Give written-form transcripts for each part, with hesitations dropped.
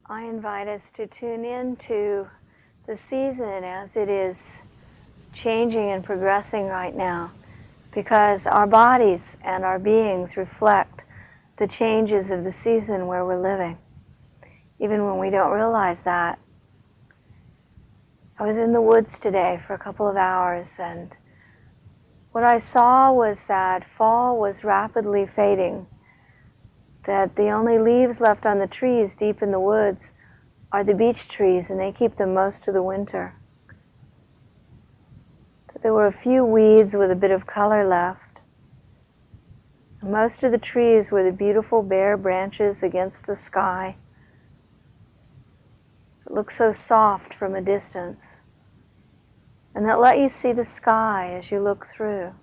I invite us to tune in to the season as it is changing and progressing right now, because our bodies and our beings reflect the changes of the season where we're living, even when we don't realize that. I was in the woods today for a couple of hours, and what I saw was that fall was rapidly fading, that the only leaves left on the trees deep in the woods are the beech trees, and they keep them most of the winter. There were a few weeds with a bit of color left. Most of the trees were the beautiful bare branches against the sky. It looked so soft from a distance, and that let you see the sky as you look through.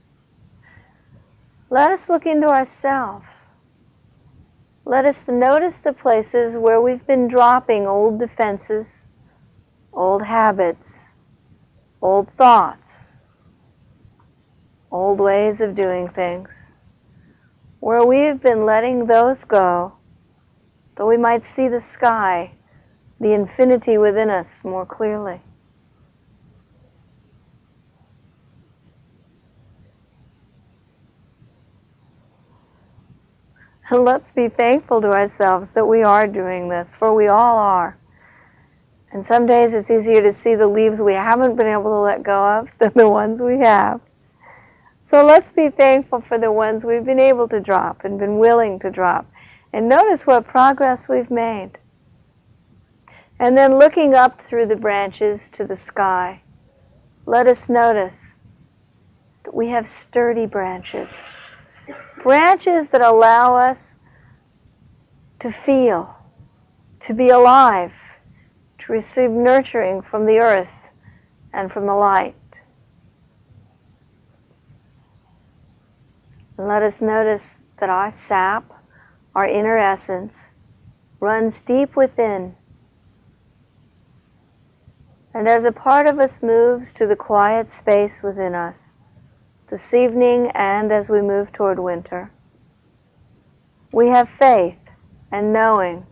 Let us look into ourselves. Let us notice the places where we've been dropping old defenses, old habits, old thoughts, old ways of doing things, where we've been letting those go, that we might see the sky, the infinity within us more clearly. And let's be thankful to ourselves that we are doing this, for we all are. And some days it's easier to see the leaves we haven't been able to let go of than the ones we have. So let's be thankful for the ones we've been able to drop and been willing to drop. And notice what progress we've made. And then looking up through the branches to the sky, let us notice that we have sturdy branches. Branches that allow us to feel, to be alive, to receive nurturing from the earth and from the light. And let us notice that our sap, our inner essence, runs deep within. And as a part of us moves to the quiet space within us, this evening and as we move toward winter, we have faith and knowing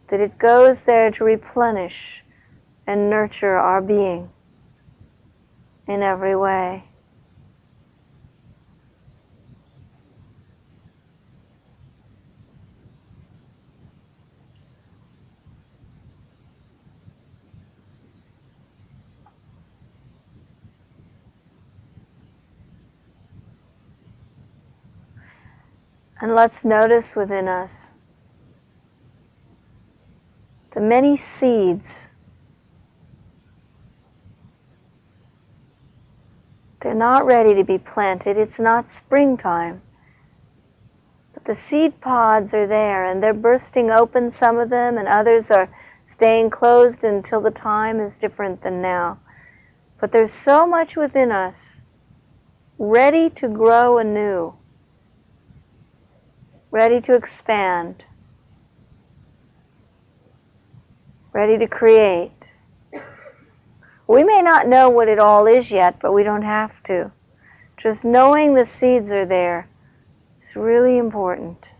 that it goes there to replenish and nurture our being in every way. And let's notice within us the many seeds. They're not ready to be planted. It's not springtime. But the seed pods are there, and they're bursting open, some of them, and others are staying closed until the time is different than now. But there's so much within us ready to grow anew, ready to expand, ready to create. We may not know what it all is yet, but we don't have to. Just knowing the seeds are there is really important,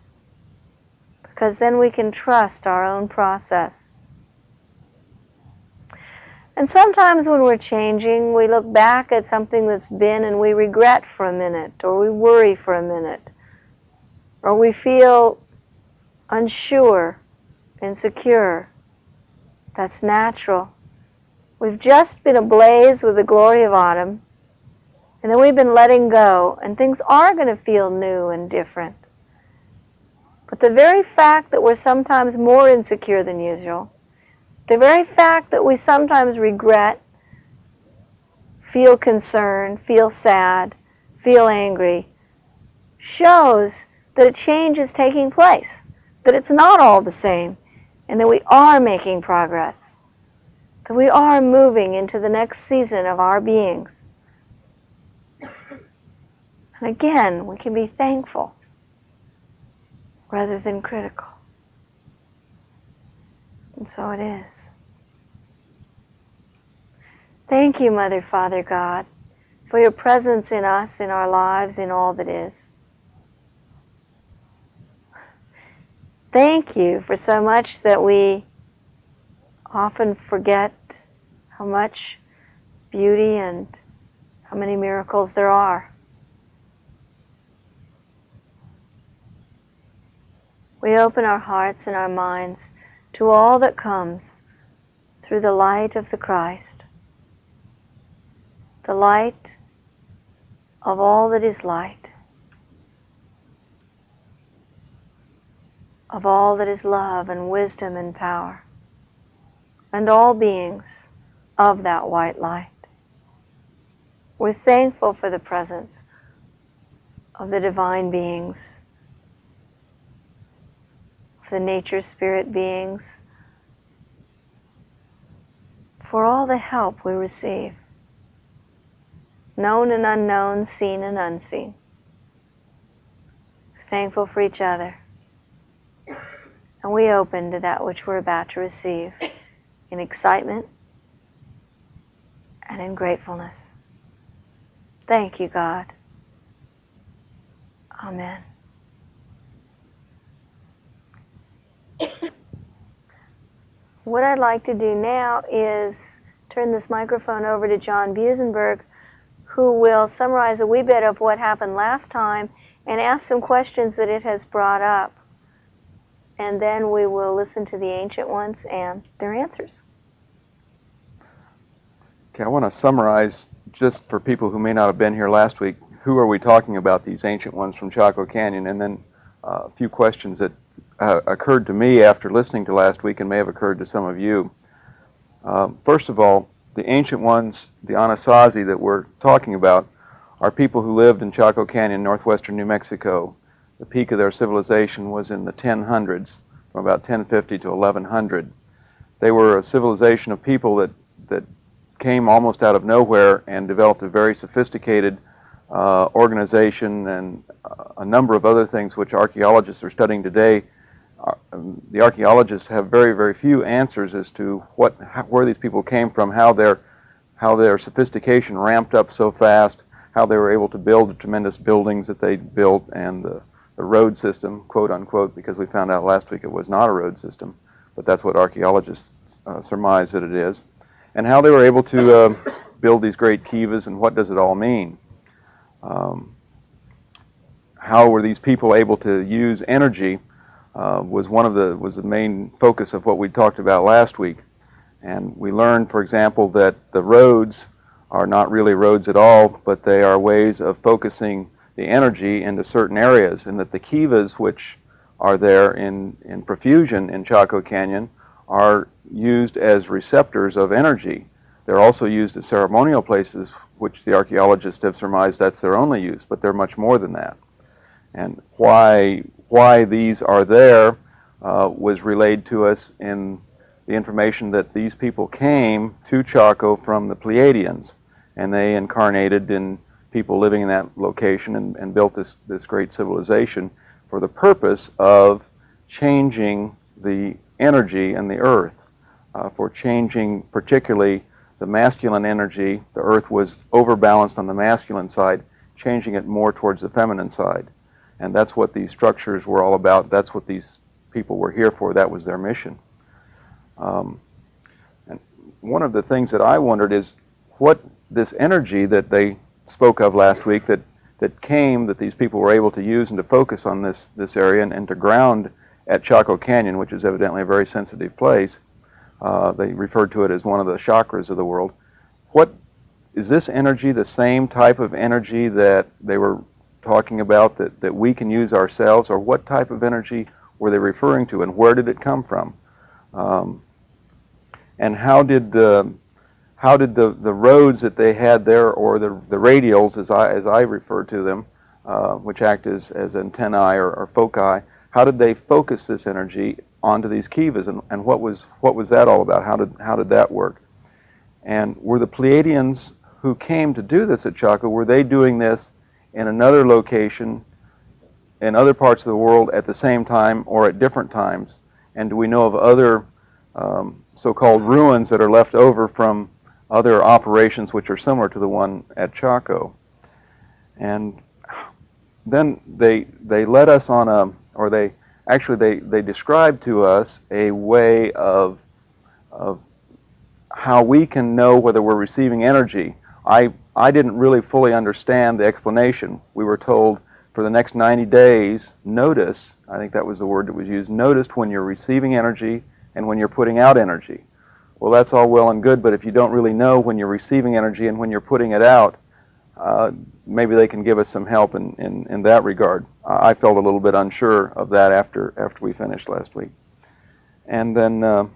because then we can trust our own process. And sometimes when we're changing, we look back at something that's been and we regret for a minute, or we worry for a minute, or we feel unsure, insecure. That's natural. We've just been ablaze with the glory of autumn, and then we've been letting go, and things are going to feel new and different. But the very fact that we're sometimes more insecure than usual, the very fact that we sometimes regret, feel concerned, feel sad, feel angry, shows that a change is taking place, that it's not all the same, and that we are making progress, that we are moving into the next season of our beings. And again, we can be thankful rather than critical. And so it is. Thank you, Mother, Father, God, for your presence in us, in our lives, in all that is. Thank you for so much that we often forget how much beauty and how many miracles there are. We open our hearts and our minds to all that comes through the light of the Christ, the light of all that is light, of all that is love and wisdom and power, and all beings of that white light. We're thankful for the presence of the divine beings, of the nature spirit beings, for all the help we receive, known and unknown, seen and unseen. Thankful for each other. And we open to that which we're about to receive in excitement and in gratefulness. Thank you, God. Amen. What I'd like to do now is turn this microphone over to John Busenberg, who will summarize a wee bit of what happened last time and ask some questions that it has brought up. And then we will listen to the Ancient Ones and their answers. Okay, I want to summarize, just for people who may not have been here last week, who are we talking about, these Ancient Ones from Chaco Canyon, and then a few questions that occurred to me after listening to last week and may have occurred to some of you. First of all, the Ancient Ones, the Anasazi that we're talking about, are people who lived in Chaco Canyon, northwestern New Mexico. The peak of their civilization was in the 1000s, from about 1050 to 1100. They were a civilization of people that came almost out of nowhere and developed a very sophisticated organization and a number of other things which archaeologists are studying today. The archaeologists have very, very few answers as to where these people came from, how their sophistication ramped up so fast, how they were able to build the tremendous buildings that they built, and the road system, quote unquote, because we found out last week it was not a road system, but that's what archaeologists surmise that it is, and how they were able to build these great kivas, and what does it all mean? How were these people able to use energy was the main focus of what we talked about last week. And we learned, for example, that the roads are not really roads at all, but they are ways of focusing the energy into certain areas, and that the kivas, which are there in profusion in Chaco Canyon, are used as receptors of energy. They're also used as ceremonial places, which the archaeologists have surmised that's their only use, but they're much more than that. And why these are there was relayed to us in the information that these people came to Chaco from the Pleiadians, and they incarnated in people living in that location and built this great civilization for the purpose of changing the energy in the earth, for changing particularly the masculine energy. The earth was overbalanced on the masculine side, changing it more towards the feminine side. And that's what these structures were all about. That's what these people were here for. That was their mission. And one of the things that I wondered is what this energy that they spoke of last week that these people were able to use and to focus on this area and to ground at Chaco Canyon, which is evidently a very sensitive place. They referred to it as one of the chakras of the world. What is this energy, the same type of energy that they were talking about that we can use ourselves, or what type of energy were they referring to, and where did it come from? And how did the roads that they had there, or the radials, as I refer to them, which act as antennae or foci, how did they focus this energy onto these kivas, and what was that all about? How did that work? And were the Pleiadians who came to do this at Chaco, were they doing this in another location in other parts of the world at the same time or at different times? And do we know of other so-called ruins that are left over from other operations which are similar to the one at Chaco? And then they led us on they described to us a way of of how we can know whether we're receiving energy. I didn't really fully understand the explanation. We were told for the next 90 days, notice, I think that was the word that was used, notice when you're receiving energy and when you're putting out energy. Well, that's all well and good, but if you don't really know when you're receiving energy and when you're putting it out, maybe they can give us some help in that regard. I felt a little bit unsure of that after we finished last week. And then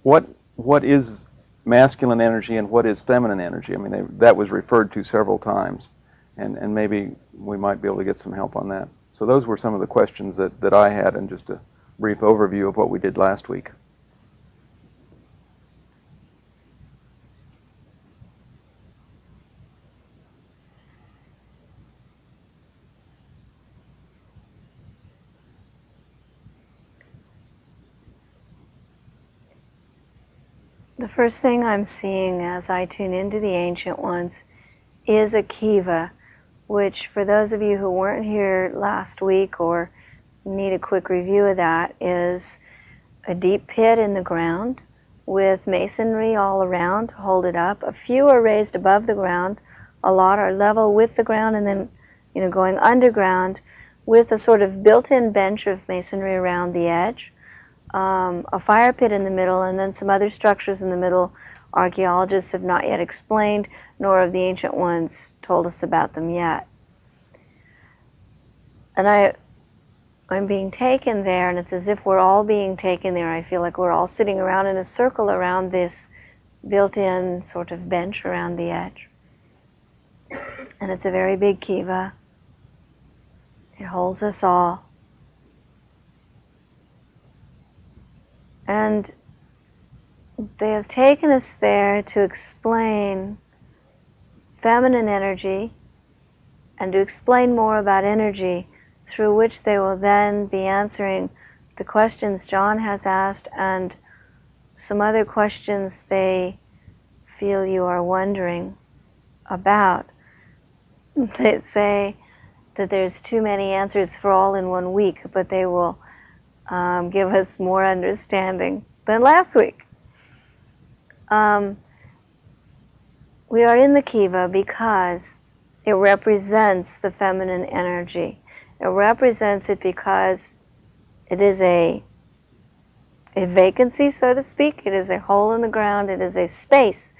what is masculine energy and what is feminine energy? I mean, that was referred to several times, and maybe we might be able to get some help on that. So those were some of the questions that I had, and just a brief overview of what we did last week. The first thing I'm seeing as I tune into the Ancient Ones is a Kiva, which for those of you who weren't here last week or need a quick review of that, is a deep pit in the ground with masonry all around to hold it up. A few are raised above the ground, a lot are level with the ground, and then going underground with a sort of built-in bench of masonry around the edge. A fire pit in the middle, and then some other structures in the middle. Archaeologists have not yet explained, nor have the Ancient Ones told us about them yet. And I'm being taken there, and it's as if we're all being taken there. I feel like we're all sitting around in a circle around this built-in sort of bench around the edge. And it's a very big Kiva. It holds us all. And they have taken us there to explain feminine energy and to explain more about energy, through which they will then be answering the questions John has asked and some other questions they feel you are wondering about. They say that there's too many answers for all in 1 week, but they will give us more understanding than last week. We are in the Kiva because it represents the feminine energy. It represents it because it is a vacancy, so to speak. It is a hole in the ground. It is a space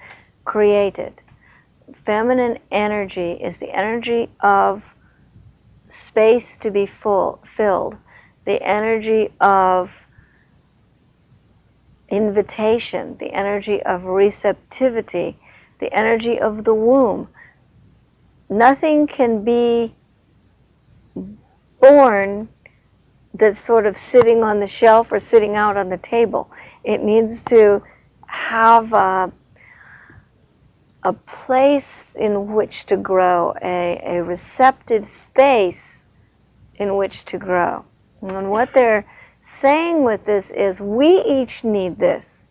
created. Feminine energy is the energy of space to be filled, the energy of invitation, the energy of receptivity, the energy of the womb. Nothing can be born that's sort of sitting on the shelf or sitting out on the table. It needs to have a place in which to grow, a receptive space in which to grow. And what they're saying with this is we each need this,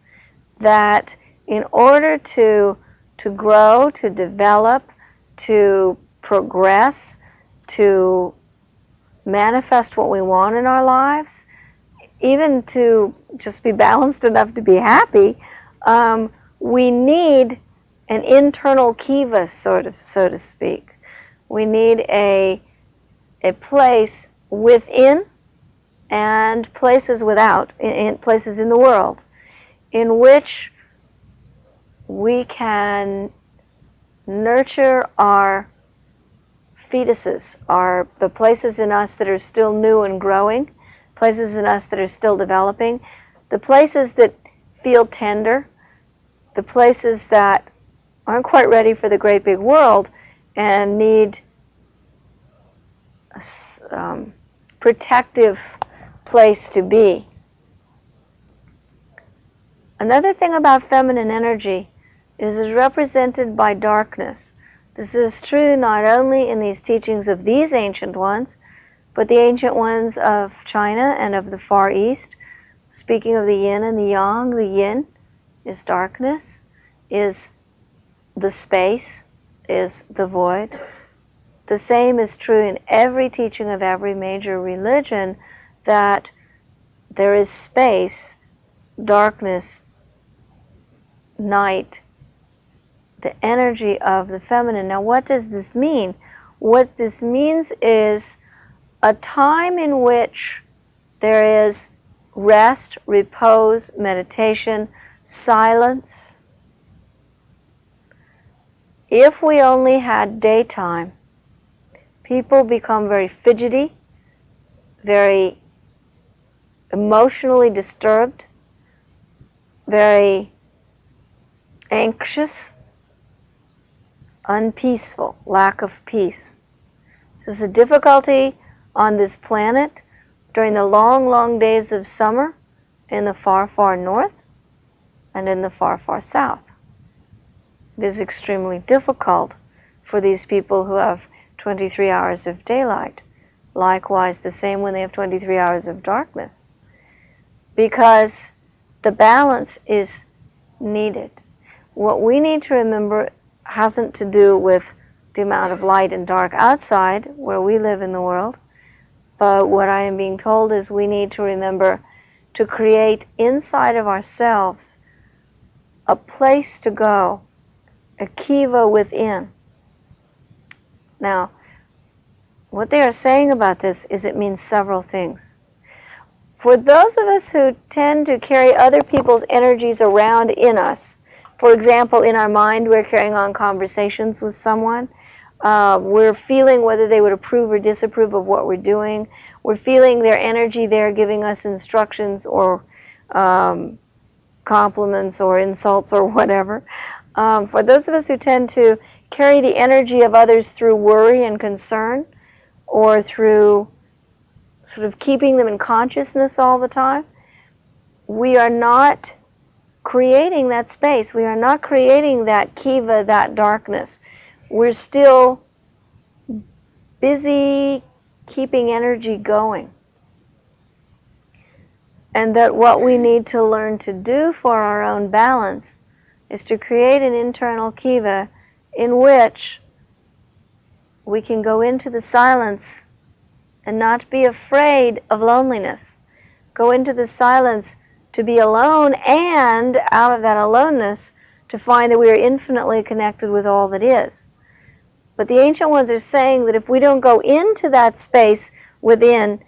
that in order to grow, to develop, to progress, to manifest what we want in our lives, even to just be balanced enough to be happy, we need an internal Kiva, so to speak. We need a place within and places without, in places in the world, in which we can nurture our fetuses, the places in us that are still new and growing, places in us that are still developing, the places that feel tender, the places that aren't quite ready for the great big world and need a protective place to be. Another thing about feminine energy is it's represented by darkness. This is true not only in these teachings of these ancient ones, but the ancient ones of China and of the Far East. Speaking of the yin and the yang, the yin is darkness, is the space, is the void. The same is true in every teaching of every major religion, that there is space, darkness, night the energy of the feminine. Now, what does this mean? What this means is a time in which there is rest, repose, meditation, silence. If we only had daytime, people become very fidgety, very emotionally disturbed, very anxious, unpeaceful, lack of peace. There's a difficulty on this planet during the long, long days of summer in the far, far north and in the far, far south. It is extremely difficult for these people who have 23 hours of daylight. Likewise, the same when they have 23 hours of darkness. Because the balance is needed. What we need to remember hasn't to do with the amount of light and dark outside where we live in the world, but what I am being told is we need to remember to create inside of ourselves a place to go, a Kiva within. Now, what they are saying about this is it means several things. For those of us who tend to carry other people's energies around in us, for example, in our mind we're carrying on conversations with someone, we're feeling whether they would approve or disapprove of what we're doing, we're feeling their energy there giving us instructions or compliments or insults or whatever. For those of us who tend to carry the energy of others through worry and concern or through sort of keeping them in consciousness all the time, we are not creating that space. We are not creating that Kiva, that darkness. We're still busy keeping energy going. And that what we need to learn to do for our own balance is to create an internal Kiva in which we can go into the silence and not be afraid of loneliness. Go into the silence to be alone, and out of that aloneness to find that we are infinitely connected with all that is. But the ancient ones are saying that if we don't go into that space within,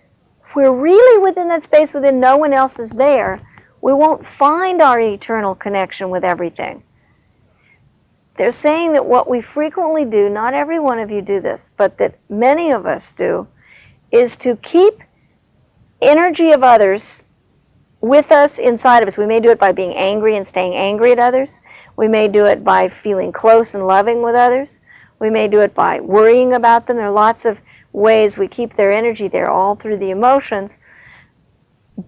if we're really within that space within, no one else is there, we won't find our eternal connection with everything. They're saying that what we frequently do, not every one of you do this, but that many of us do, is to keep energy of others with us inside of us. We may do it by being angry and staying angry at others. We may do it by feeling close and loving with others. We may do it by worrying about them. There are lots of ways we keep their energy there, all through the emotions.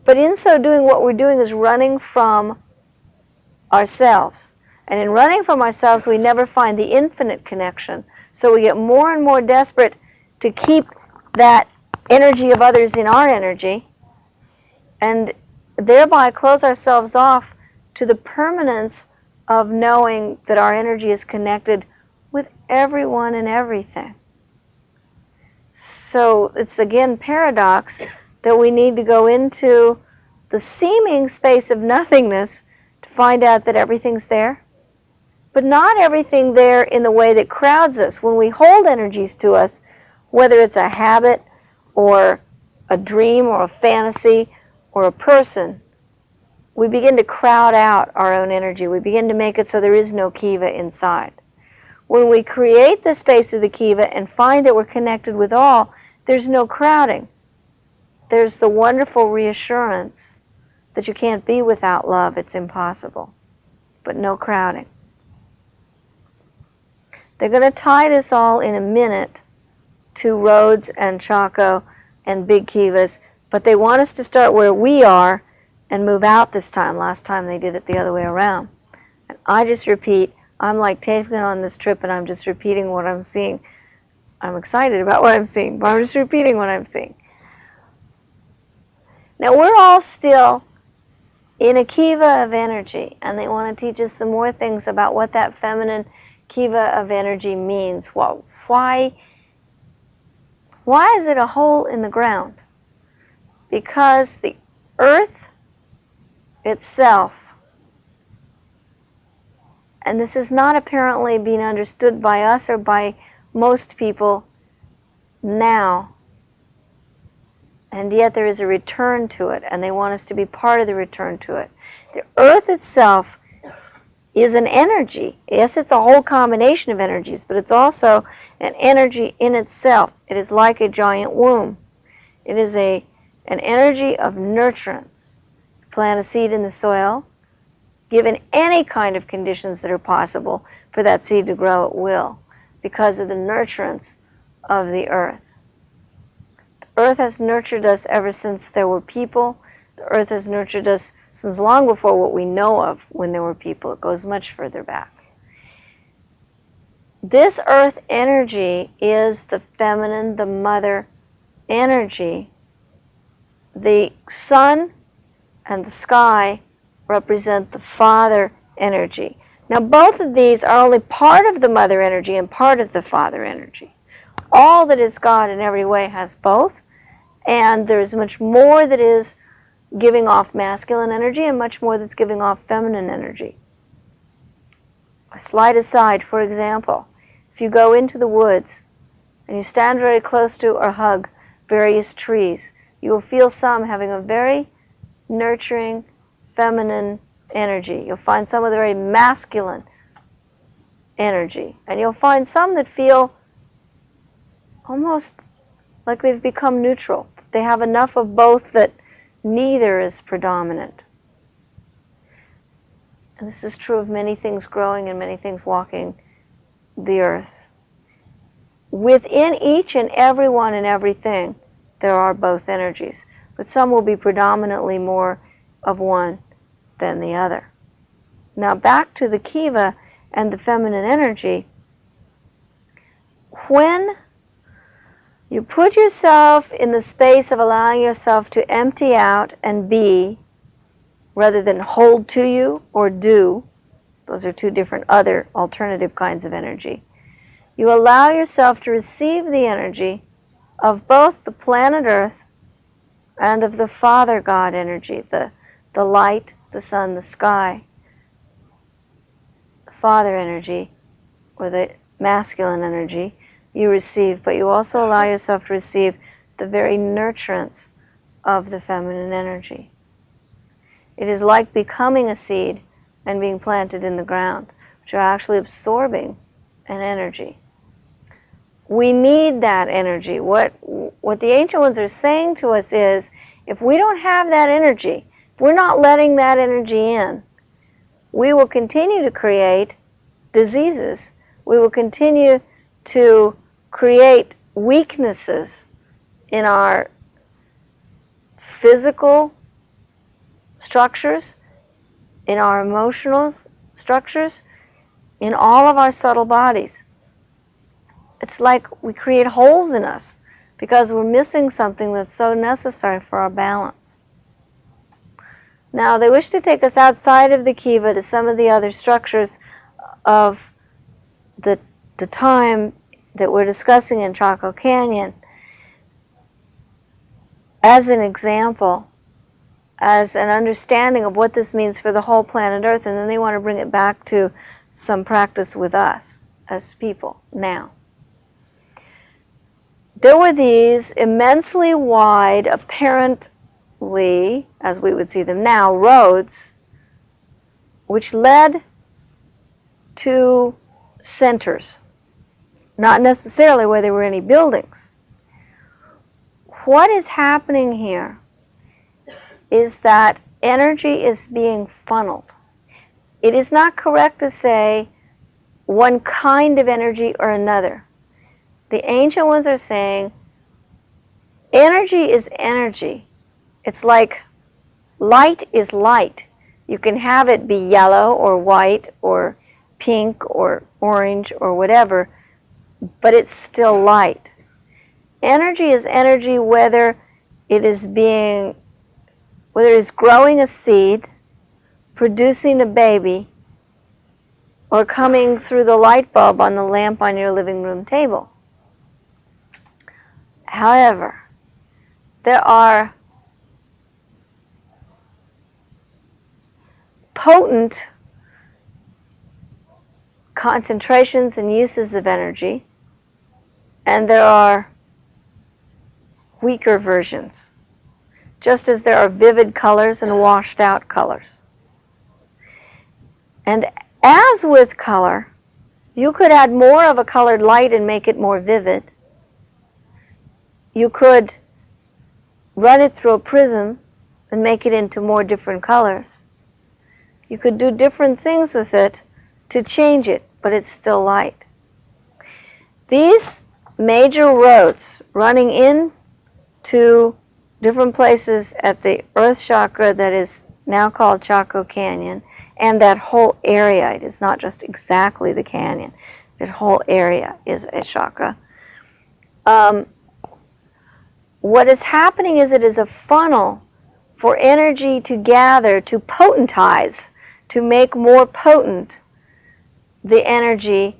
But in so doing, what we're doing is running from ourselves. And in running from ourselves, we never find the infinite connection. So we get more and more desperate to keep that energy of others in our energy, and thereby close ourselves off to the permanence of knowing that our energy is connected with everyone and everything. So it's again paradox that we need to go into the seeming space of nothingness to find out that everything's there, but not everything there in the way that crowds us. When we hold energies to us, whether it's a habit or a dream or a fantasy or a person, we begin to crowd out our own energy. We begin to make it so there is no Kiva inside. When we create the space of the Kiva and find that we're connected with all, there's no crowding. There's the wonderful reassurance that you can't be without love. It's impossible. But no crowding. They're going to tie this all in a minute to Rhodes and Chaco and big Kivas, but they want us to start where we are and move out this time. Last time they did it the other way around. And I just repeat, I'm like taking on this trip and I'm just repeating what I'm seeing. I'm excited about what I'm seeing, but I'm just repeating what I'm seeing. Now we're all still in a Kiva of energy, and they want to teach us some more things about what that feminine Kiva of energy means. Well, why is it a hole in the ground? Because the earth itself And this is not apparently being understood by us or by most people now. And yet there is a return to it, and they want us to be part of the return to it. The earth itself is an energy. Yes, it's a whole combination of energies, but it's also an energy in itself. It is like a giant womb. It is an energy of nurturance. Plant a seed in the soil, given any kind of conditions that are possible for that seed to grow, it will, because of the nurturance of the earth. The earth has nurtured us ever since there were people. The earth has nurtured us since long before what we know of when there were people. It goes much further back. This earth energy is the feminine, the mother energy. The sun and the sky represent the father energy. Now both of these are only part of the mother energy and part of the father energy. All that is God in every way has both, and there's much more that is giving off masculine energy and much more that's giving off feminine energy. A slight aside, for example, if you go into the woods and you stand very close to or hug various trees, you will feel some having a very nurturing, feminine energy. You'll find some with a very masculine energy. And you'll find some that feel almost like they've become neutral. They have enough of both that neither is predominant. And this is true of many things growing and many things walking the earth. Within each and every one and everything, there are both energies, but some will be predominantly more of one than the other. Now back to the Kiva and the feminine energy. When you put yourself in the space of allowing yourself to empty out and be, rather than hold to you or do, those are two different other alternative kinds of energy, you allow yourself to receive the energy of both the planet Earth and of the Father God energy, the light, the sun, the sky. The Father energy, or the masculine energy, you receive, but you also allow yourself to receive the very nurturance of the feminine energy. It is like becoming a seed and being planted in the ground, which are actually absorbing an energy. We need that energy. What the ancient ones are saying to us is, if we don't have that energy, if we're not letting that energy in, we will continue to create diseases. We will continue to create weaknesses in our physical structures, in our emotional structures, in all of our subtle bodies. It's like we create holes in us because we're missing something that's so necessary for our balance. Now, they wish to take us outside of the Kiva to some of the other structures of the time that we're discussing in Chaco Canyon as an example, as an understanding of what this means for the whole planet Earth, and then they want to bring it back to some practice with us as people now. There were these immensely wide, apparently, as we would see them now, roads which led to centers, not necessarily where there were any buildings. What is happening here is that energy is being funneled. It is not correct to say one kind of energy or another. The ancient ones are saying energy is energy. It's like light is light. You can have it be yellow or white or pink or orange or whatever, but it's still light. Energy is energy whether it is growing a seed, producing a baby, or coming through the light bulb on the lamp on your living room table. However, there are potent concentrations and uses of energy, and there are weaker versions, just as there are vivid colors and washed out colors. And as with color, you could add more of a colored light and make it more vivid. You could run it through a prism and make it into more different colors. You could do different things with it to change it, but it's still light. These major roads running in to different places at the Earth Chakra that is now called Chaco Canyon, and that whole area, it is not just exactly the canyon, this whole area is a chakra. What is happening is it is a funnel for energy to gather, to potentize, to make more potent the energy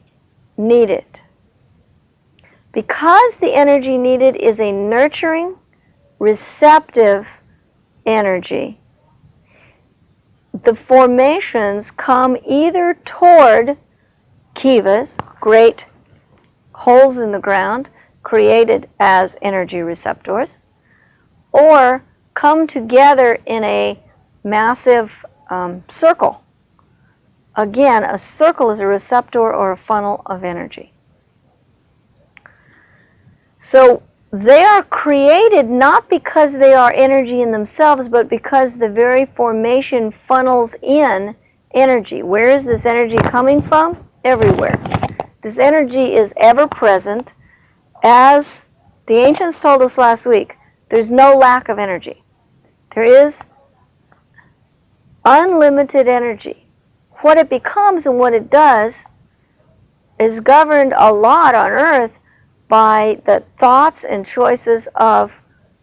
needed. Because the energy needed is a nurturing, receptive energy, the formations come either toward Kivas, great holes in the ground created as energy receptors, or come together in a massive circle. Again, a circle is a receptor or a funnel of energy. So they are created not because they are energy in themselves, but because the very formation funnels in energy. Where is this energy coming from? Everywhere. This energy is ever present. As the ancients told us last week, there's no lack of energy. There is unlimited energy. What it becomes and what it does is governed a lot on Earth by the thoughts and choices of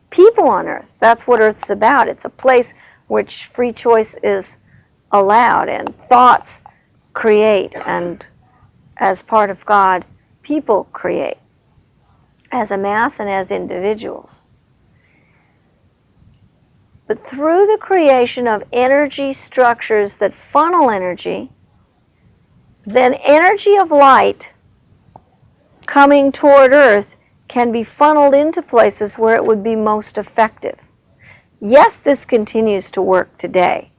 people on Earth. That's what Earth's about. It's a place which free choice is allowed, and thoughts create, and as part of God, people create, as a mass and as individuals. But through the creation of energy structures that funnel energy, then energy of light coming toward Earth can be funneled into places where it would be most effective. Yes, this continues to work today.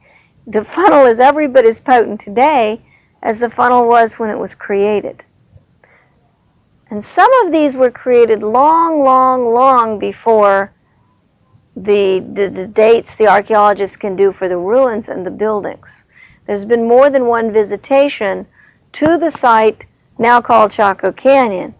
The funnel is every bit as potent today as the funnel was when it was created. And some of these were created long before the dates the archaeologists can do for the ruins and the buildings. There's been more than one visitation to the site now called Chaco Canyon.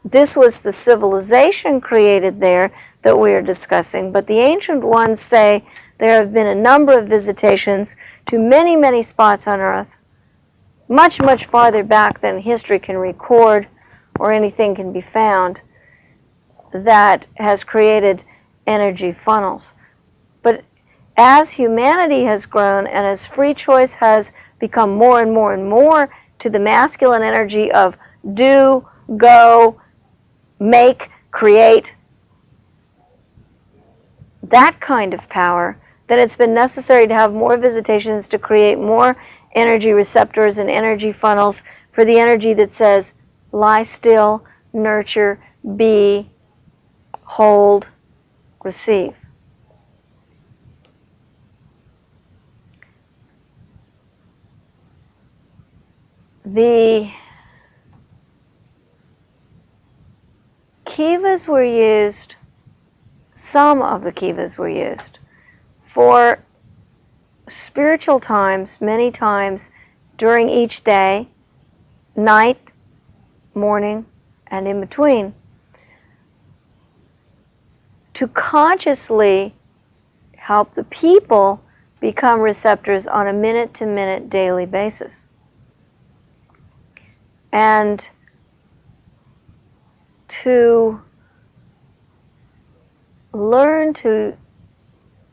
This was the civilization created there that we are discussing, but the ancient ones say there have been a number of visitations to many spots on Earth, much farther back than history can record or anything can be found, that has created energy funnels. But as humanity has grown and as free choice has become more and more to the masculine energy of do, go, make, create, that kind of power, then it's been necessary to have more visitations to create more energy receptors and energy funnels for the energy that says lie still, nurture, be, hold, receive. The Kivas were used, some of the Kivas were used for spiritual times, many times during each day, night, morning, and in between, to consciously help the people become receptors on a minute-to-minute daily basis. And to learn to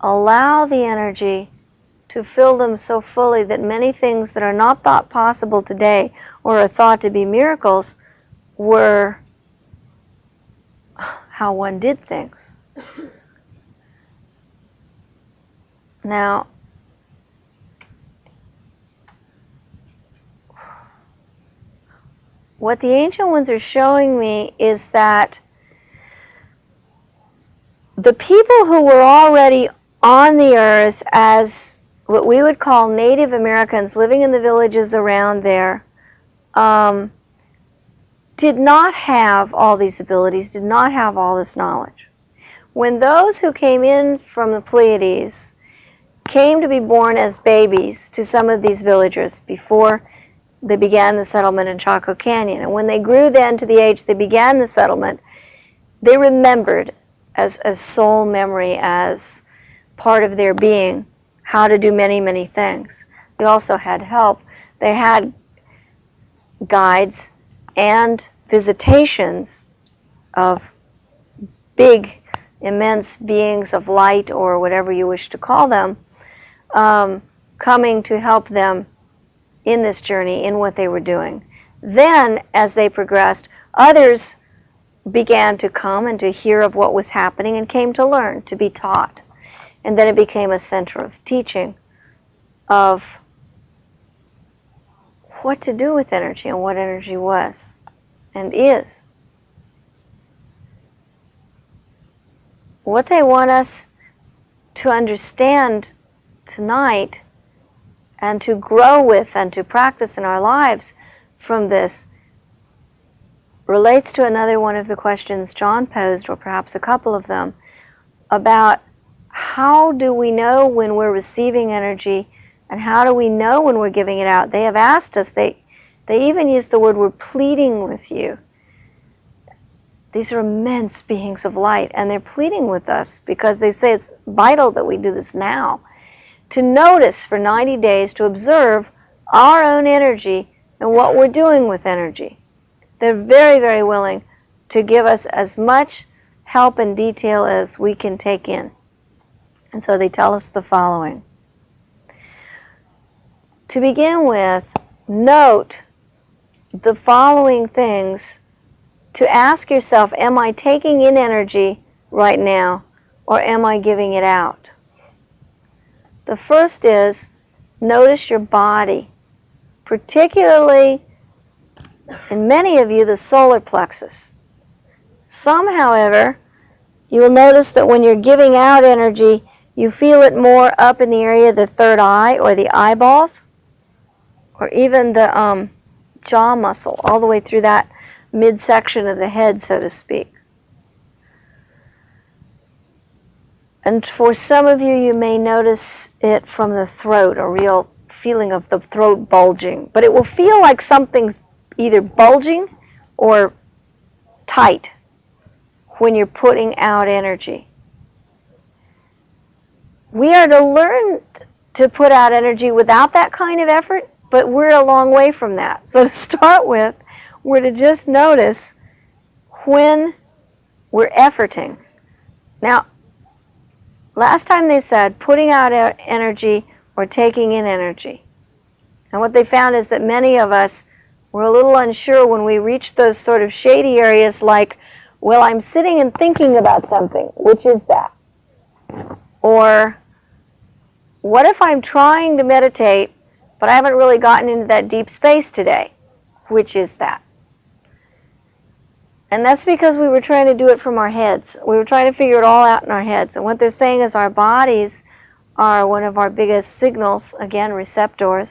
allow the energy to fill them so fully that many things that are not thought possible today or are thought to be miracles were how one did things. Now, what the Ancient Ones are showing me is that the people who were already on the earth as what we would call Native Americans living in the villages around there did not have all these abilities, did not have all this knowledge. When those who came in from the Pleiades came to be born as babies to some of these villagers before they began the settlement in Chaco Canyon, and when they grew then to the age they began the settlement, they remembered as soul memory, as part of their being, how to do many, many things. They also had help. They had guides and visitations of big, immense beings of light, or whatever you wish to call them, coming to help them in this journey, in what they were doing. Then, as they progressed, others began to come and to hear of what was happening and came to learn, to be taught. And then it became a center of teaching, of what to do with energy and what energy was and is. What they want us to understand tonight and to grow with and to practice in our lives from this relates to another one of the questions John posed, or perhaps a couple of them, about how do we know when we're receiving energy and how do we know when we're giving it out. They have asked us, they even use the word, we're pleading with you. These are immense beings of light, and they're pleading with us because they say it's vital that we do this now. To notice for 90 days, to observe our own energy and what we're doing with energy. They're very, very willing to give us as much help and detail as we can take in. And so they tell us the following. To begin with, note the following things to ask yourself, am I taking in energy right now, or am I giving it out? The first is, notice your body, particularly, in many of you, the solar plexus. Some, however, you will notice that when you're giving out energy, you feel it more up in the area of the third eye or the eyeballs, or even the jaw muscle, all the way through that midsection of the head, so to speak. And for some of you, you may notice it from the throat, a real feeling of the throat bulging. But it will feel like something's either bulging or tight when you're putting out energy. We are to learn to put out energy without that kind of effort, but we're a long way from that. So to start with, we're to just notice when we're efforting. Now, last time they said putting out energy or taking in energy. And what they found is that many of us were a little unsure when we reached those sort of shady areas like, well, I'm sitting and thinking about something. Which is that? Or, what if I'm trying to meditate, but I haven't really gotten into that deep space today? Which is that? And that's because we were trying to do it from our heads. We were trying to figure it all out in our heads. And what they're saying is our bodies are one of our biggest signals, again, receptors,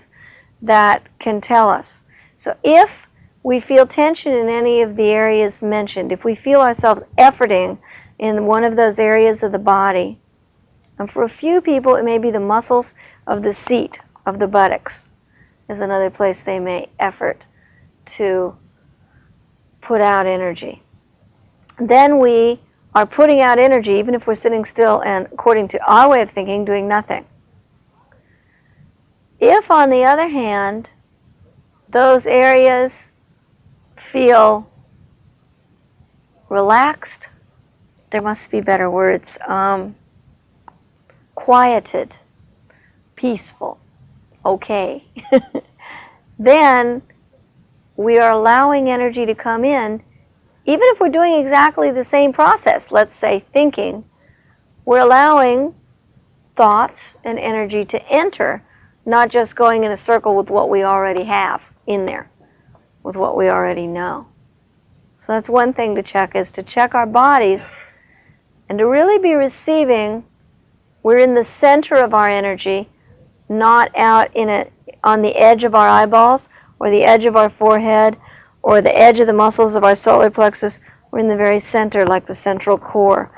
that can tell us. So if we feel tension in any of the areas mentioned, if we feel ourselves efforting in one of those areas of the body, and for a few people it may be the muscles of the seat of the buttocks is another place they may effort to put out energy. Then we are putting out energy even if we're sitting still and, according to our way of thinking, doing nothing. If, on the other hand, those areas feel relaxed, there must be better words, quieted, peaceful, okay, then we are allowing energy to come in. Even if we're doing exactly the same process, let's say thinking, we're allowing thoughts and energy to enter, not just going in a circle with what we already have in there. with what we already know. So that's one thing to check, is to check our bodies and to really be receiving. We're in the center of our energy, not out on the edge of our eyeballs or the edge of our forehead or the edge of the muscles of our solar plexus. We're in the very center, like the central core,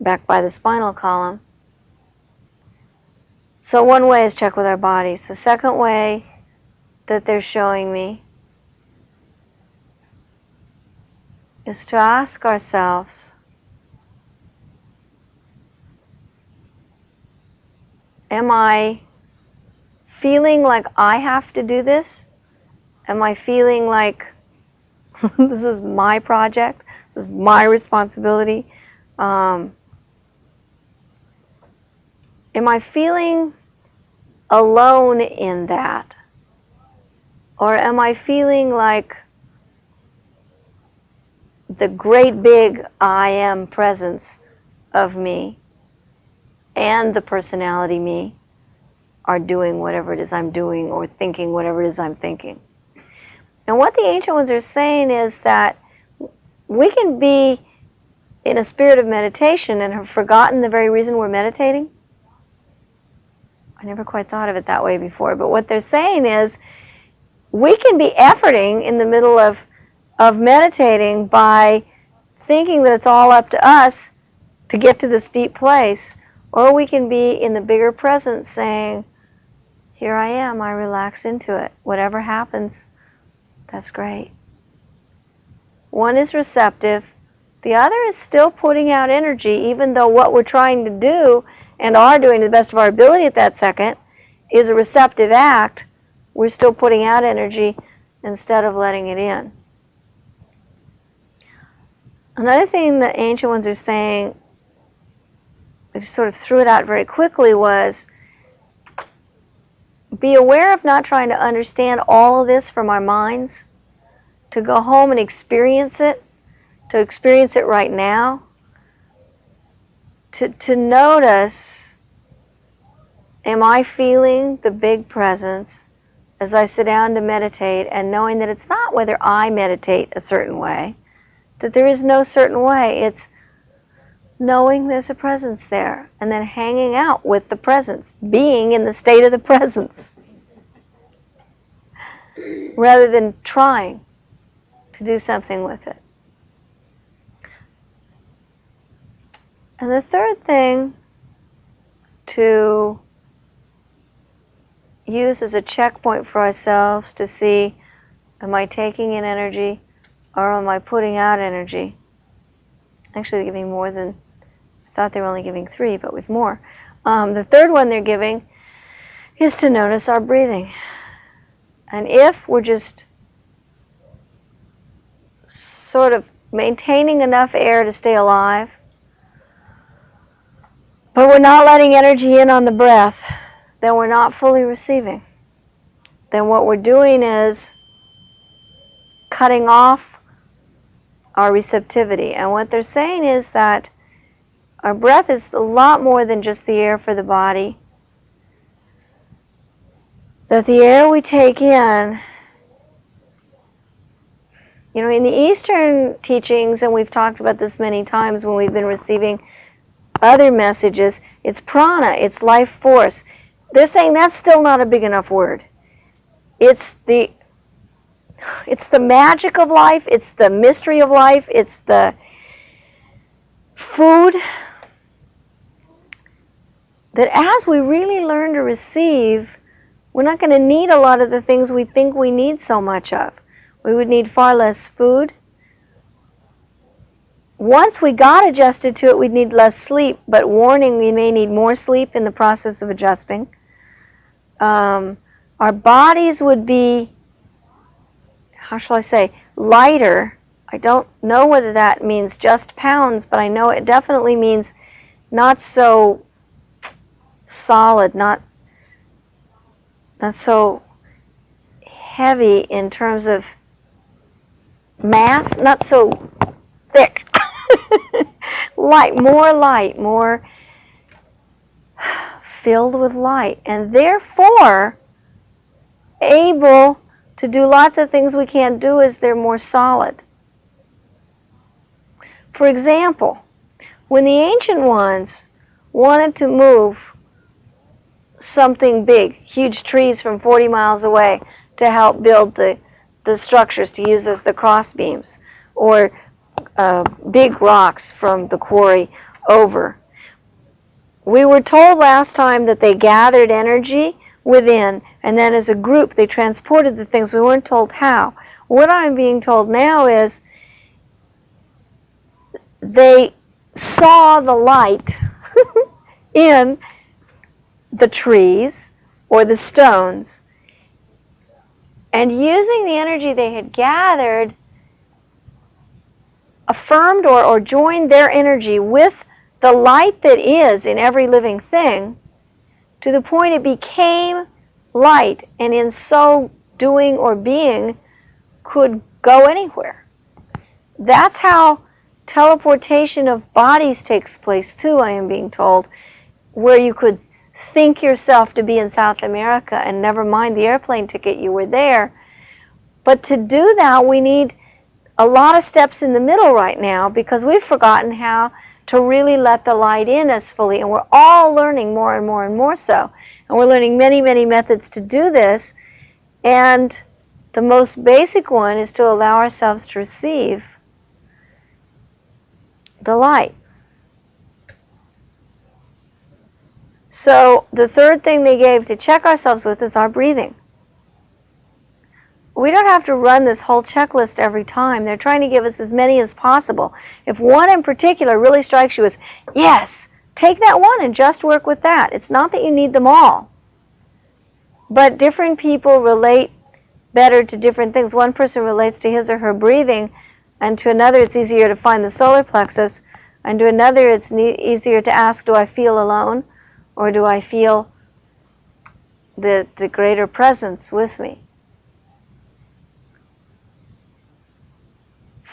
back by the spinal column. So one way is check with our bodies. The second way that they're showing me is to ask ourselves, am I feeling like I have to do this? Am I feeling like this is my project? This is my responsibility? Am I feeling alone in that? Or am I feeling like the great big I am presence of me and the personality me are doing whatever it is I'm doing, or thinking whatever it is I'm thinking? And what the ancient ones are saying is that we can be in a spirit of meditation and have forgotten the very reason we're meditating. I never quite thought of it that way before, but what they're saying is we can be efforting in the middle of meditating by thinking that it's all up to us to get to this deep place, or we can be in the bigger presence saying, here I am, I relax into it. Whatever happens, that's great. One is receptive. The other is still putting out energy, even though what we're trying to do and are doing to the best of our ability at that second is a receptive act. We're still putting out energy instead of letting it in. Another thing the ancient ones are saying, I just sort of threw it out very quickly, was be aware of not trying to understand all of this from our minds, to go home and experience it, to experience it right now, to notice, am I feeling the big presence as I sit down to meditate, and knowing that it's not whether I meditate a certain way, that there is no certain way. It's knowing there's a presence there, and then hanging out with the presence, being in the state of the presence, rather than trying to do something with it. And the third thing to use as a checkpoint for ourselves to see, am I taking in energy or am I putting out energy? Actually, they're giving more than, I thought they were only giving 3, but with more. The third one they're giving is to notice our breathing. And if we're just sort of maintaining enough air to stay alive, but we're not letting energy in on the breath, then we're not fully receiving. Then what we're doing is cutting off our receptivity. And what they're saying is that our breath is a lot more than just the air for the body. That the air we take in, in the Eastern teachings, and we've talked about this many times when we've been receiving other messages, it's prana, it's life force. They're saying that's still not a big enough word. It's the magic of life, it's the mystery of life, it's the food that as we really learn to receive, we're not going to need a lot of the things we think we need so much of. We would need far less food. Once we got adjusted to it, we'd need less sleep, but warning, we may need more sleep in the process of adjusting. Our bodies would be, how shall I say, lighter. I don't know whether that means just pounds, but I know it definitely means not so solid, not so heavy in terms of mass, not so thick. Light, more filled with light, and therefore able to do lots of things we can't do as they're more solid. For example, when the ancient ones wanted to move something big, huge trees from 40 miles away to help build the structures to use as the cross beams, or big rocks from the quarry over. We were told last time that they gathered energy within, and then as a group they transported the things. We weren't told how. What I'm being told now is they saw the light in the trees or the stones, and using the energy they had gathered, affirmed or joined their energy with the light that is in every living thing, to the point it became light, and in so doing or being could go anywhere. That's how teleportation of bodies takes place too, I am being told, where you could think yourself to be in South America and never mind the airplane ticket, you were there. But to do that, we need a lot of steps in the middle right now, because we've forgotten how to really let the light in as fully, and we're all learning more and more and more so. And we're learning many, many methods to do this, and the most basic one is to allow ourselves to receive the light. So the third thing they gave to check ourselves with is our breathing. We don't have to run this whole checklist every time. They're trying to give us as many as possible. If one in particular really strikes you as, yes, take that one and just work with that. It's not that you need them all. But different people relate better to different things. One person relates to his or her breathing, and to another it's easier to find the solar plexus, and to another it's easier to ask, do I feel alone, or do I feel the greater presence with me?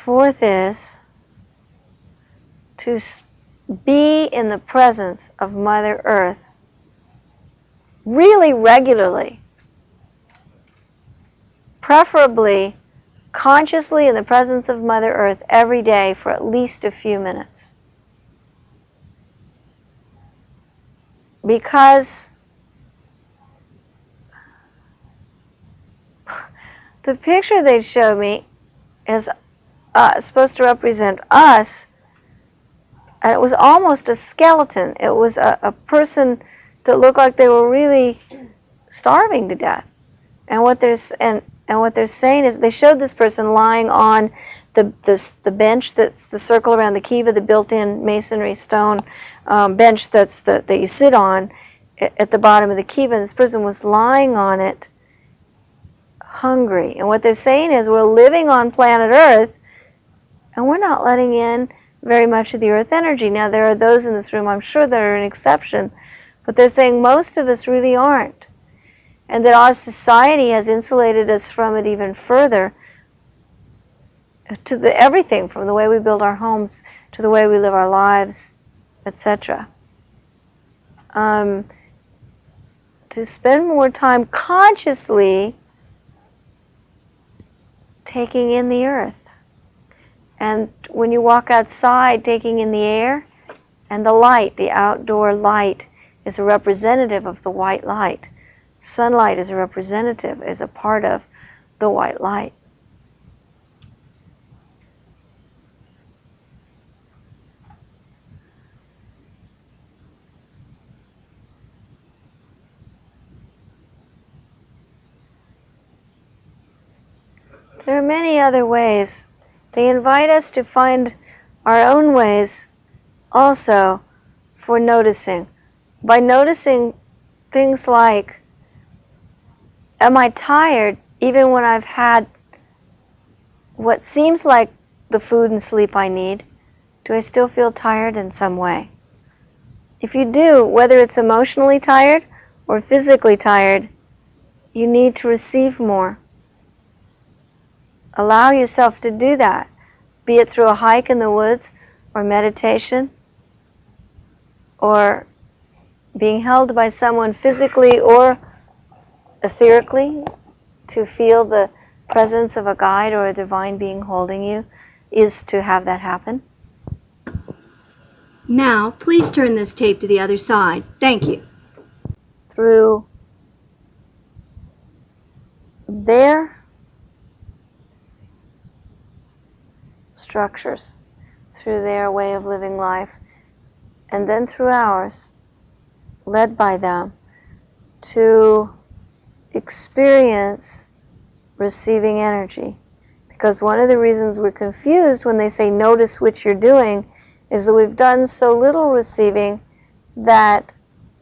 Fourth is to be in the presence of Mother Earth really regularly, preferably consciously in the presence of Mother Earth every day for at least a few minutes. Because the picture they showed me is supposed to represent us, and it was almost a skeleton. It was a person that looked like they were really starving to death. And what they're saying is, they showed this person lying on the bench that's the circle around the Kiva, the built-in masonry stone bench that you sit on at the bottom of the Kiva. And this person was lying on it, hungry. And what they're saying is, we're living on planet Earth, and we're not letting in very much of the Earth energy. Now, there are those in this room, I'm sure, that are an exception, but they're saying most of us really aren't. And that our society has insulated us from it even further, to everything from the way we build our homes to the way we live our lives, etc. To spend more time consciously taking in the earth. And when you walk outside, taking in the air and the light, the outdoor light is a representative of the white light. Sunlight is a representative, is a part of the white light. There are many other ways. They invite us to find our own ways also for noticing. By noticing things like, am I tired even when I've had what seems like the food and sleep I need? Do I still feel tired in some way? If you do, whether it's emotionally tired or physically tired, you need to receive more. Allow yourself to do that, be it through a hike in the woods, or meditation, or being held by someone physically or etherically to feel the presence of a guide or a divine being holding you is to have that happen. Now, please turn this tape to the other side. Thank you. Through their structures, through their way of living life, and then through ours, led by them, to experience receiving energy. Because one of the reasons we're confused when they say notice what you're doing is that we've done so little receiving that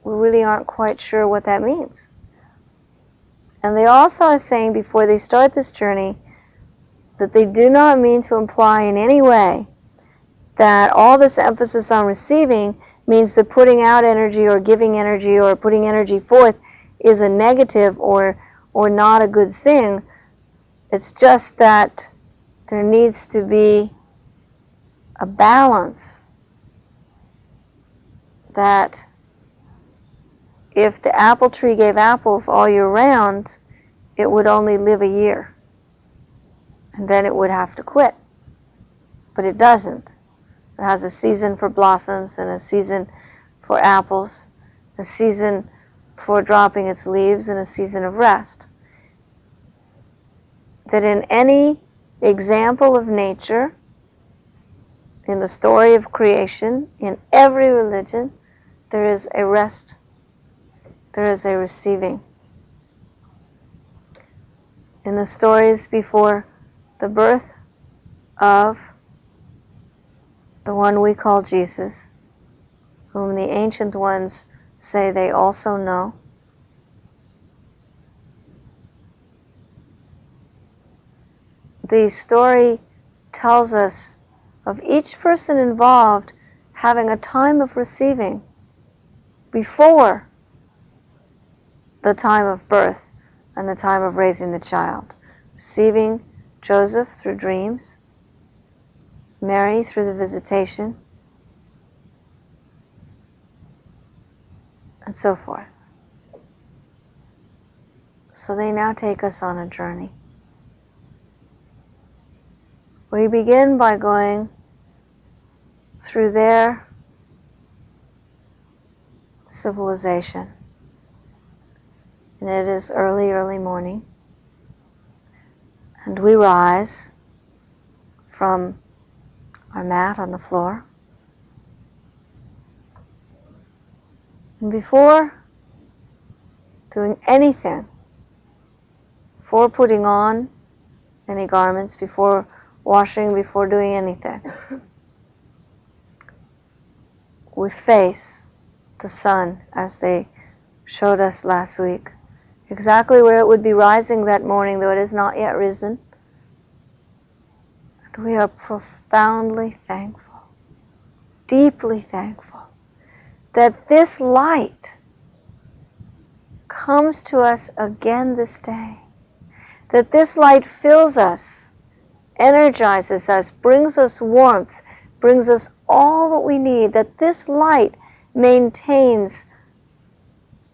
we really aren't quite sure what that means. And they also are saying before they start this journey that they do not mean to imply in any way that all this emphasis on receiving means that putting out energy or giving energy or putting energy forth is a negative or not a good thing. It's just that there needs to be a balance, that if the apple tree gave apples all year round, it would only live a year, and then it would have to quit. But it doesn't. It has a season for blossoms and a season for apples, a season for dropping its leaves, and a season of rest. That in any example of nature, in the story of creation, in every religion, there is a rest, there is a receiving. In the stories before the birth of the one we call Jesus, whom the ancient ones say they also know, the story tells us of each person involved having a time of receiving before the time of birth and the time of raising the child. Receiving Joseph through dreams, Mary through the visitation, and so forth. So they now take us on a journey. We begin by going through their civilization. And it is early, early morning. And we rise from our mat on the floor. And before doing anything, before putting on any garments, before washing, before doing anything, we face the sun as they showed us last week, exactly where it would be rising that morning, though it is not yet risen. And we are profoundly thankful, deeply thankful, that this light comes to us again this day, that this light fills us, energizes us, brings us warmth, brings us all that we need, that this light maintains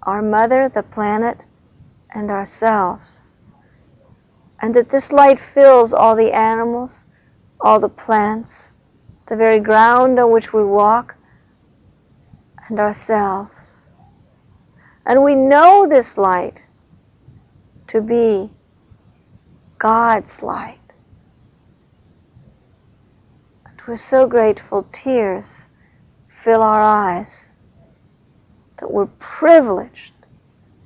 our mother, the planet, and ourselves. And that this light fills all the animals, all the plants, the very ground on which we walk, and ourselves. And we know this light to be God's light. And we're so grateful, tears fill our eyes, that we're privileged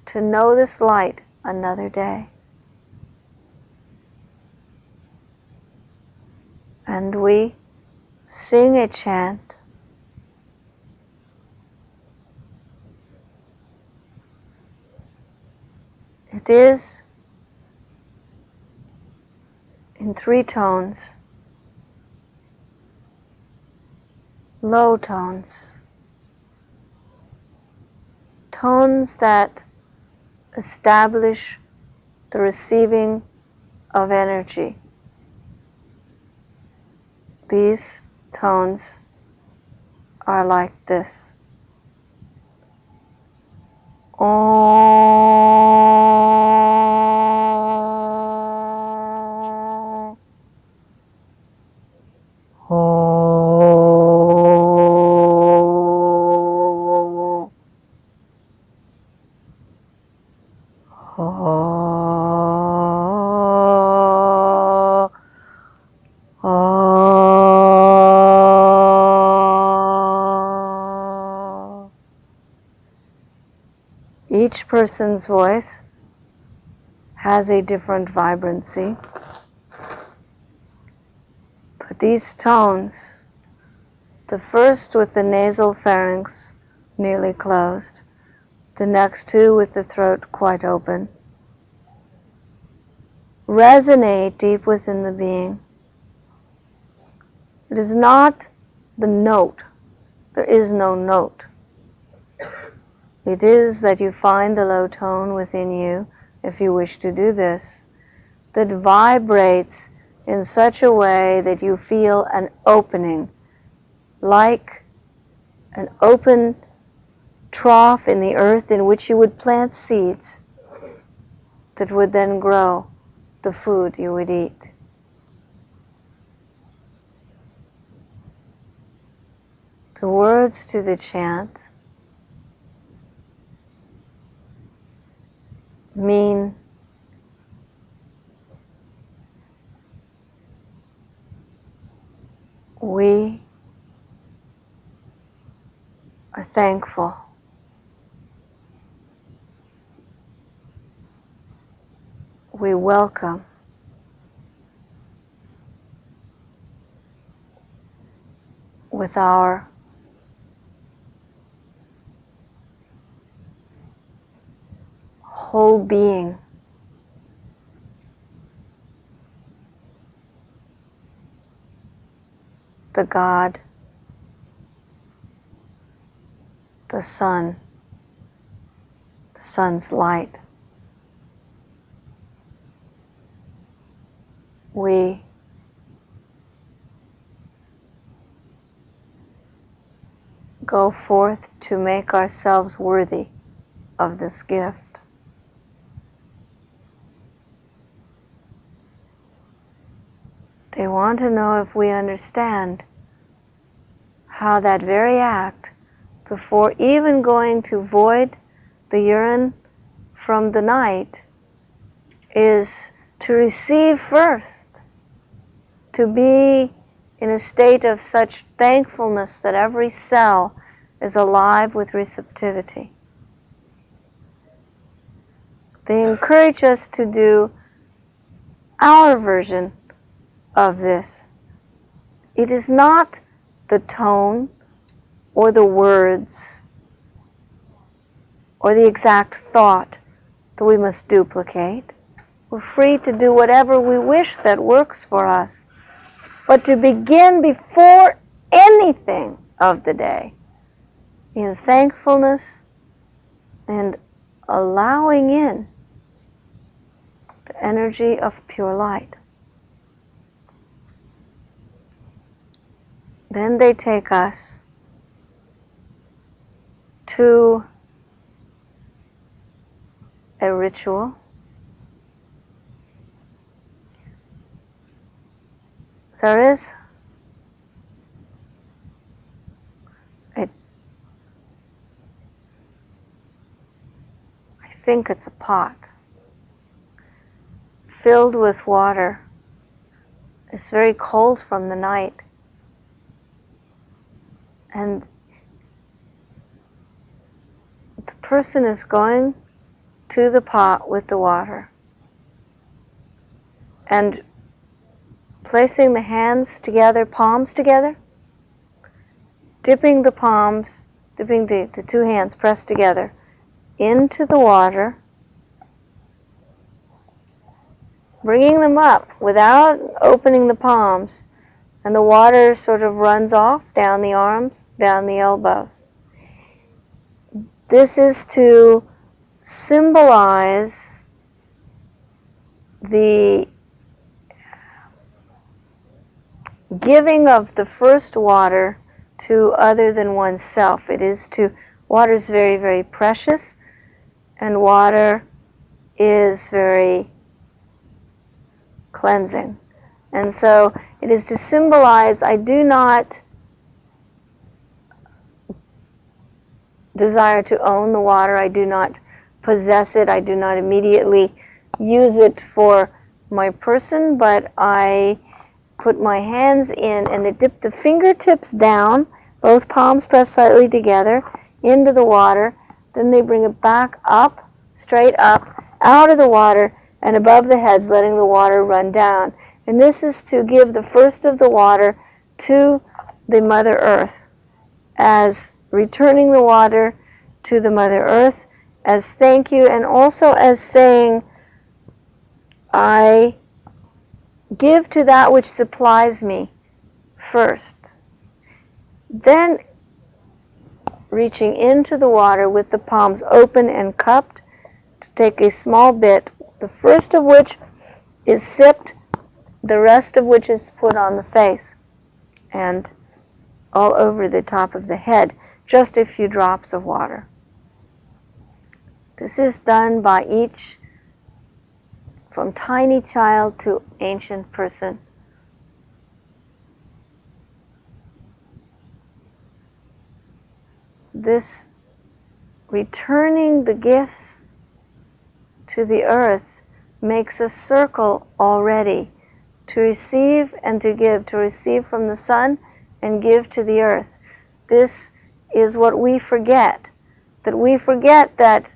to know this light another day. And we sing a chant. It is in 3 tones, low tones, tones that establish the receiving of energy. These tones are like this. Om. each person's voice has a different vibrancy. But these tones, the first with the nasal pharynx nearly closed, the next two with the throat quite open, resonate deep within the being. It is not the note. There is no note. It is that you find the low tone within you, if you wish to do this, that vibrates in such a way that you feel an opening, like an open trough in the earth in which you would plant seeds that would then grow the food you would eat. The words to the chant mean we are thankful. We welcome. With our whole being, the God, the sun, the sun's light. We go forth to make ourselves worthy of this gift. They want to know if we understand how that very act, before even going to void the urine from the night, is to receive first, to be in a state of such thankfulness that every cell is alive with receptivity. They encourage us to do our version of this. It is not the tone or the words or the exact thought that we must duplicate. We're free to do whatever we wish that works for us. But to begin before anything of the day in thankfulness and allowing in the energy of pure light. Then they take us to a ritual. There is I think it's a pot filled with water. It's very cold from the night. And the person is going to the pot with the water and placing the hands together, palms together, dipping the palms, dipping the two hands pressed together into the water, bringing them up without opening the palms, and the water sort of runs off down the arms, down the elbows. This is to symbolize the giving of the first water to other than oneself. Water is very, very precious, and water is very cleansing. And so it is to symbolize, I do not desire to own the water, I do not possess it, I do not immediately use it for my person, but I put my hands in and I dip the fingertips down, both palms pressed slightly together, into the water, Then they bring it back up, straight up, out of the water, and above the heads, letting the water run down. And this is to give the first of the water to the Mother Earth, as returning the water to the Mother Earth as thank you, and also as saying, I give to that which supplies me first. Then reaching into the water with the palms open and cupped to take a small bit, the first of which is sipped, the rest of which is put on the face and all over the top of the head, just a few drops of water. This is done by each, from tiny child to ancient person. This returning the gifts to the earth makes a circle already to receive and to give, to receive from the sun and give to the earth. This is what we forget, that we forget that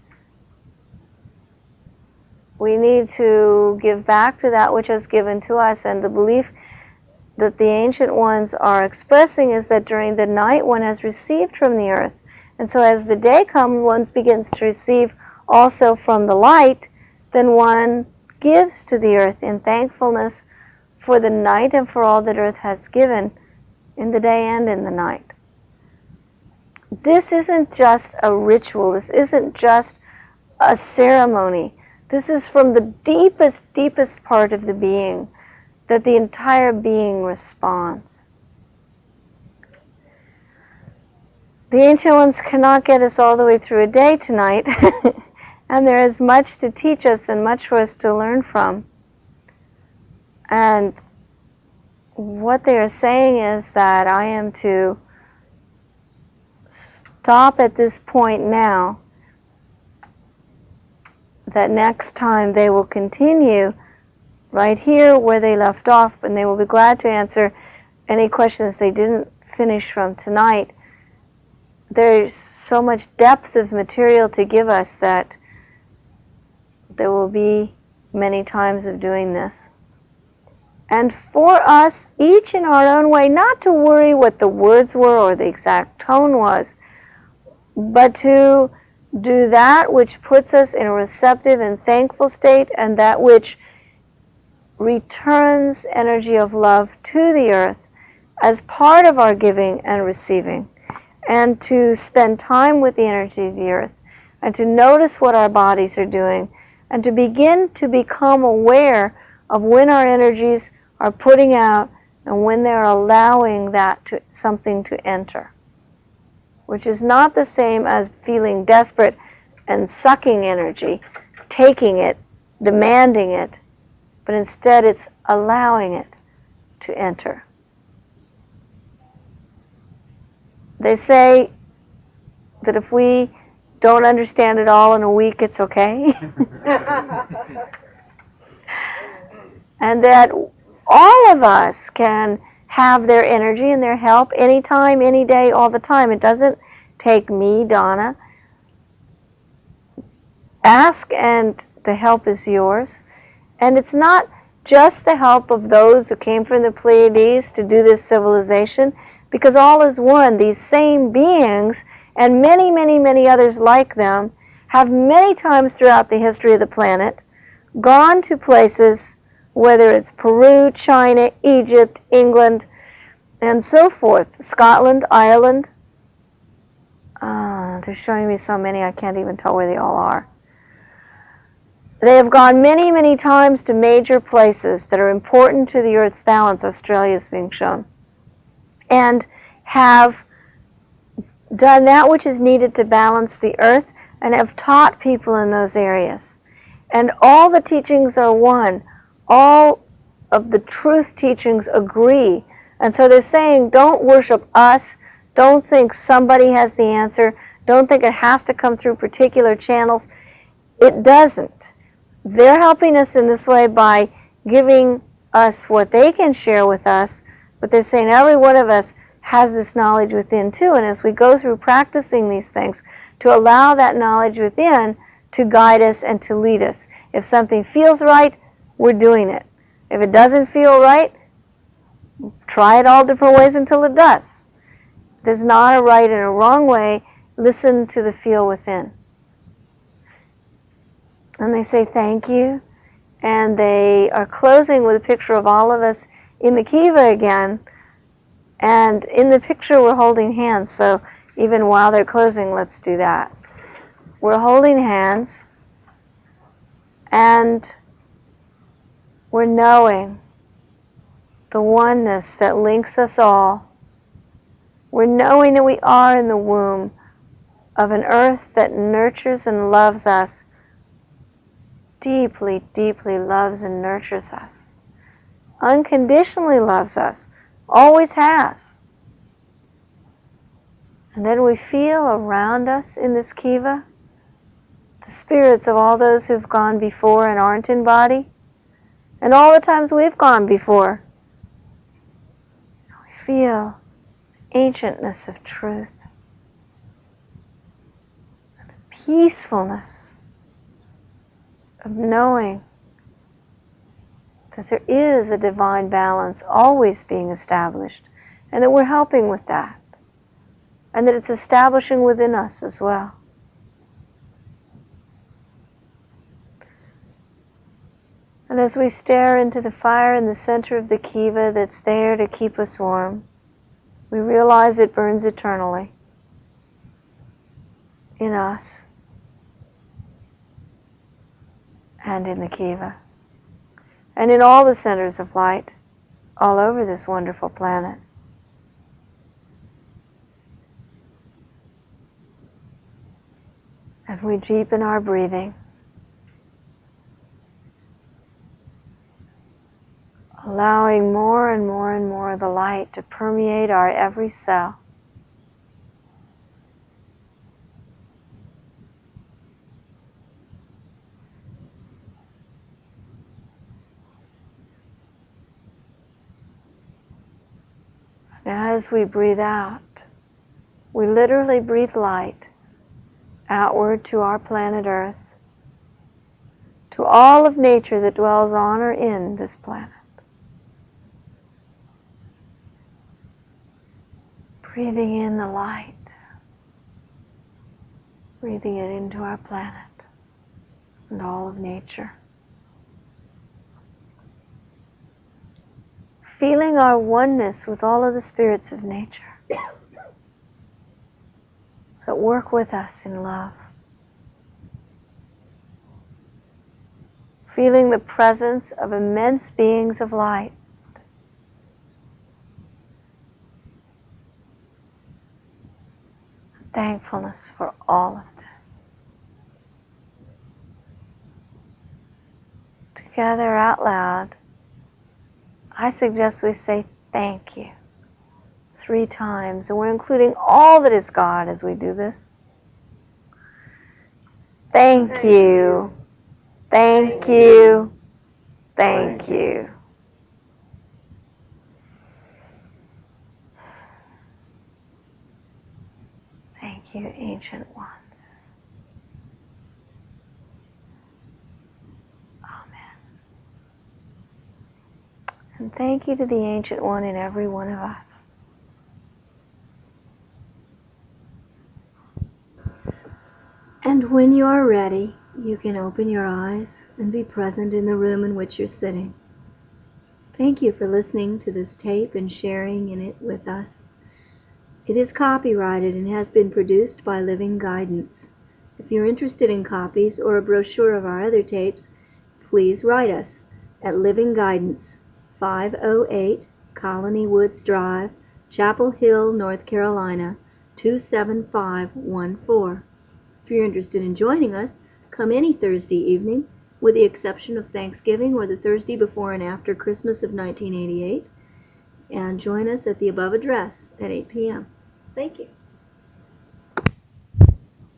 we need to give back to that which has given to us, and the belief that the ancient ones are expressing is that during the night one has received from the earth, and so as the day comes, one begins to receive also from the light, then one gives to the earth in thankfulness for the night and for all that earth has given in the day and in the night. This isn't just a ritual, this isn't just a ceremony. This is from the deepest, deepest part of the being, that the entire being responds. The ancient ones cannot get us all the way through a day tonight, and there is much to teach us and much for us to learn from. And what they are saying is that I am to stop at this point now, that next time they will continue right here where they left off, and they will be glad to answer any questions they didn't finish from tonight. There's so much depth of material to give us that there will be many times of doing this. And for us, each in our own way, not to worry what the words were or the exact tone was, but to do that which puts us in a receptive and thankful state, and that which returns energy of love to the earth as part of our giving and receiving, and to spend time with the energy of the earth, and to notice what our bodies are doing, and to begin to become aware of when our energies are putting out and when they're allowing that to something to enter, which is not the same as feeling desperate and sucking energy, taking it, demanding it, but instead it's allowing it to enter. They say that if we don't understand it all in a week, it's okay. And that all of us can have their energy and their help anytime, any day, all the time. It doesn't take me, Donna. Ask and the help is yours. And it's not just the help of those who came from the Pleiades to do this civilization, because all is one. These same beings and many, many, many others like them have many times throughout the history of the planet gone to places, whether it's Peru, China, Egypt, England, and so forth, Scotland, Ireland. They're showing me so many I can't even tell where they all are. They have gone many, many times to major places that are important to the Earth's balance. Australia is being shown. And have done that which is needed to balance the Earth, and have taught people in those areas. And all the teachings are one. All of the truth teachings agree. And so they're saying, don't worship us. Don't think somebody has the answer. Don't think it has to come through particular channels. It doesn't. They're helping us in this way by giving us what they can share with us, but they're saying every one of us has this knowledge within too, and as we go through practicing these things, to allow that knowledge within to guide us and to lead us. If something feels right, we're doing it. If it doesn't feel right, try it all different ways until it does. There's not a right and a wrong way. Listen to the feel within. And they say thank you. And they are closing with a picture of all of us in the Kiva again. And in the picture we're holding hands. So even while they're closing, let's do that. We're holding hands. And we're knowing the oneness that links us all. We're knowing that we are in the womb of an earth that nurtures and loves us, deeply, deeply loves and nurtures us, unconditionally loves us, always has. And then we feel around us in this Kiva the spirits of all those who've gone before and aren't in body, and all the times we've gone before. We feel ancientness of truth, and the peacefulness of knowing that there is a divine balance always being established, and that we're helping with that, and that it's establishing within us as well. And as we stare into the fire in the center of the Kiva that's there to keep us warm, we realize it burns eternally in us and in the Kiva and in all the centers of light all over this wonderful planet. And we deepen our breathing, allowing more and more and more of the light to permeate our every cell. Now as we breathe out, we literally breathe light outward to our planet Earth, to all of nature that dwells on or in this planet. Breathing in the light, breathing it into our planet and all of nature. Feeling our oneness with all of the spirits of nature that work with us in love. Feeling the presence of immense beings of light. Thankfulness for all of this. Together out loud, I suggest we say thank you 3 times, and we're including all that is God as we do this. Thank you. Thank you. Thank you. Thank you, Ancient Ones. Amen. And thank you to the Ancient One in every one of us. And when you are ready, you can open your eyes and be present in the room in which you're sitting. Thank you for listening to this tape and sharing in it with us. It is copyrighted and has been produced by Living Guidance. If you're interested in copies or a brochure of our other tapes, please write us at Living Guidance, 508 Colony Woods Drive, Chapel Hill, North Carolina, 27514. If you're interested in joining us, come any Thursday evening, with the exception of Thanksgiving or the Thursday before and after Christmas of 1988, and join us at the above address at 8 p.m. Thank you.